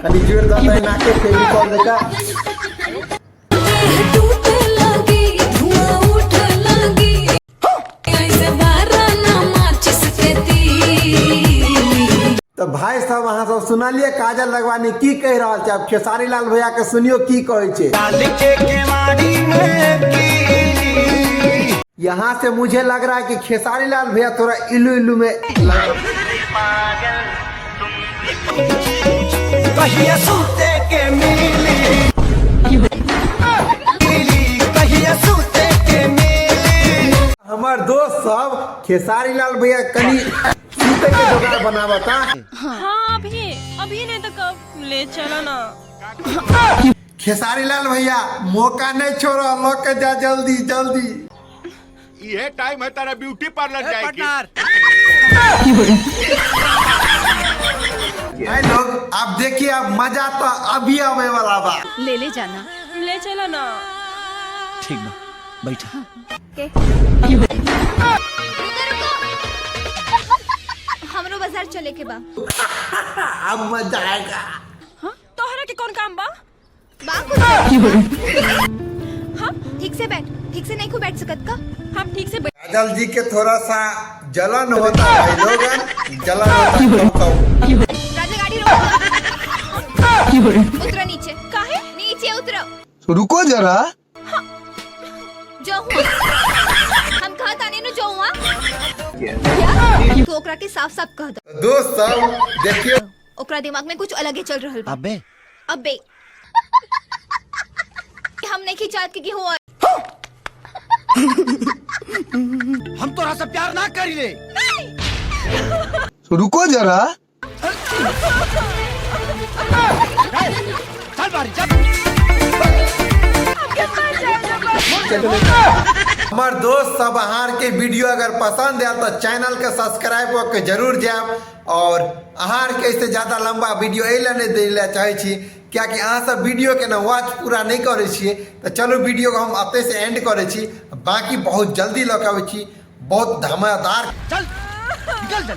आणि जोर जाता है नाके फेविकॉल देखा तो भाई साहब वहाँ सब सुनलिए काजल लगवानी की कह रहा है। अब खेसारी लाल भैया के सुनियो की कहे छे। यहाँ से मुझे लग रहा है कि खेसारी लाल भैया थोड़ा इलू इलू में हमार दोस्त सब खेसारी लाल भैया कनी सूते के जुगाड़ बनावा था। हाँ अभी नहीं तो कब ले चला ना। खेसारी लाल भैया मौका नहीं छोड़ो, लोग जा जल्दी जल्दी। ये टाइम है तारा ब्यूटी पार्लर जाएगी। लोग आप देखिए, अब मजा तो अभी आने वाला बा। ले जाना, ले चला ना। ठीक बा, बैठा। हमरो बाजार चले के बा। अब मजा आएगा। हाँ? तोहरा के कौन काम बा? हाँ? ठीक से बैठ, ठीक से नहीं को बैठ सकत का? हम ठीक से काजल जी के थोड़ा सा जलन होता है लोगन, जलन होता है। राजा गाड़ी रोको। उतरो नीचे। काहे? नीचे उतरो। रुको जरा। जो हुआ हम कहा ताने नु जो हुआ क्या तो ओकरा के साफ साफ कह दो। दोस्त सब देखियो, ओकरा दिमाग में कुछ अलग ही चल रहल बा। अबे हम नहीं खिचात के हो। हम तोरा से प्यार ना करिले। रुको जरा। चल बारी चल। हमार दोस्त सब आहार के वीडियो अगर पसंद है तो चैनल के सब्सक्राइब करके जरूर जाए। और आहार के इससे ज्यादा लंबा वीडियो नहीं दे चाहे छी, क्या कि अहाँ सब वीडियो के ना वॉच पूरा नहीं करे छिए। तो चलो वीडियो को हम अते से एंड करे छी, बाकी बहुत जल्दी लौट आवे छी, बहुत धमाकेदार। चल निकल चल।